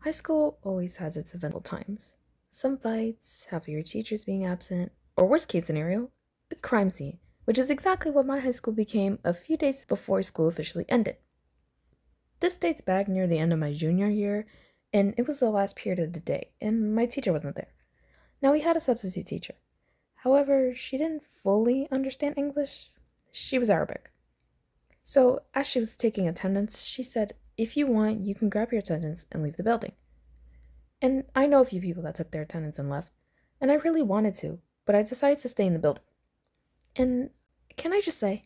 High school always has its eventful times. Some fights, half of your teachers being absent, or worst case scenario, a crime scene, which is exactly what my high school became a few days before school officially ended. This dates back near the end of my junior year, and it was the last period of the day, and my teacher wasn't there. Now, we had a substitute teacher. However, she didn't fully understand English. She was Arabic. So, as she was taking attendance, she said, "If you want, you can grab your attendance and leave the building." And I know a few people that took their attendance and left, and I really wanted to, but I decided to stay in the building. And can I just say,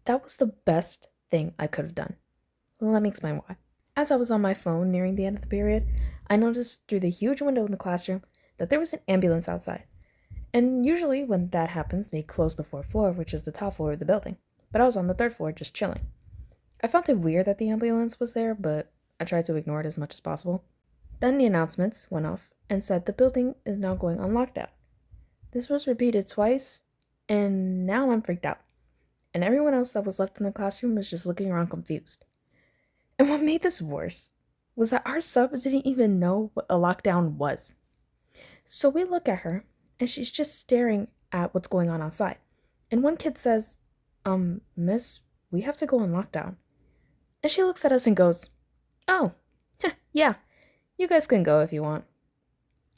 that was the best thing I could have done. Well, let me explain why. As I was on my phone nearing the end of the period, I noticed through the huge window in the classroom that there was an ambulance outside. And usually when that happens, they close the fourth floor, which is the top floor of the building. But I was on the third floor just chilling. I found it weird that the ambulance was there, but I tried to ignore it as much as possible. Then the announcements went off and said the building is now going on lockdown. This was repeated twice, and now I'm freaked out. And everyone else that was left in the classroom was just looking around confused. And what made this worse was that our sub didn't even know what a lockdown was. So we look at her, and she's just staring at what's going on outside. And one kid says, Miss, we have to go on lockdown. And she looks at us and goes, "Oh, yeah, you guys can go if you want."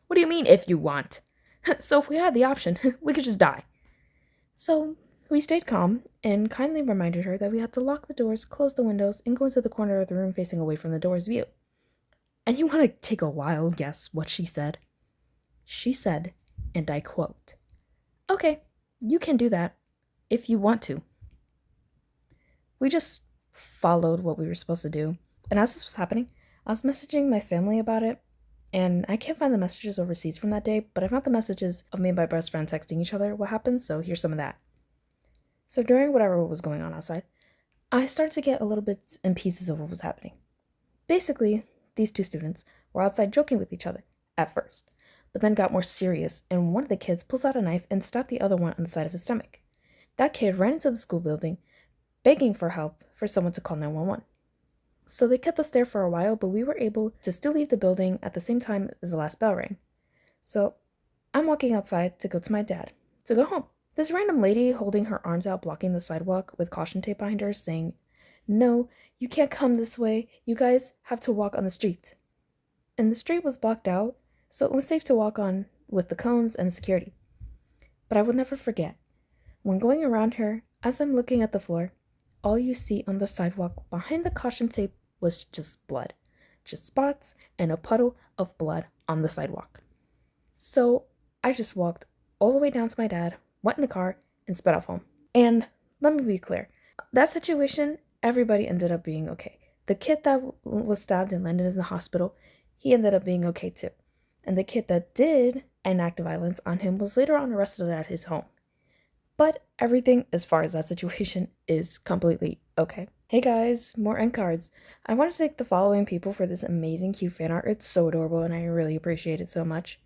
"What do you mean, if you want?" "So if we had the option, we could just die." So we stayed calm and kindly reminded her that we had to lock the doors, close the windows, and go into the corner of the room facing away from the door's view. And you want to take a wild guess what she said? She said, and I quote, "Okay, you can do that if you want to." We just followed what we were supposed to do. And as this was happening, I was messaging my family about it, and I can't find the messages or receipts from that day, but I found the messages of me and my best friend texting each other what happened, so here's some of that. So during whatever was going on outside, I started to get a little bits and pieces of what was happening. Basically, these two students were outside joking with each other at first, but then got more serious, and one of the kids pulls out a knife and stabbed the other one on the side of his stomach. That kid ran into the school building, begging for help for someone to call 911. So they kept us there for a while, but we were able to still leave the building at the same time as the last bell rang. So I'm walking outside to go to my dad, to go home. This random lady holding her arms out blocking the sidewalk with caution tape behind her saying, "No, you can't come this way. You guys have to walk on the street." And the street was blocked out, so it was safe to walk on with the cones and security. But I will never forget, when going around her, as I'm looking at the floor, all you see on the sidewalk behind the caution tape was just blood. Just spots and a puddle of blood on the sidewalk. So I just walked all the way down to my dad, went in the car, and sped off home. And let me be clear, that situation, everybody ended up being okay. The kid that was stabbed and landed in the hospital, he ended up being okay too. And the kid that did enact violence on him was later on arrested at his home. But everything as far as that situation is completely okay. Hey guys, more end cards. I want to thank the following people for this amazing cute fan art. It's so adorable and I really appreciate it so much.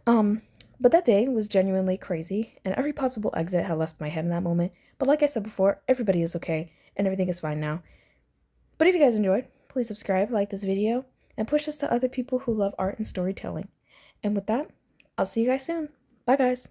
But that day was genuinely crazy and every possible exit had left my head in that moment. But like I said before, everybody is okay and everything is fine now. But if you guys enjoyed, please subscribe, like this video, and push this to other people who love art and storytelling. And with that, I'll see you guys soon. Bye guys.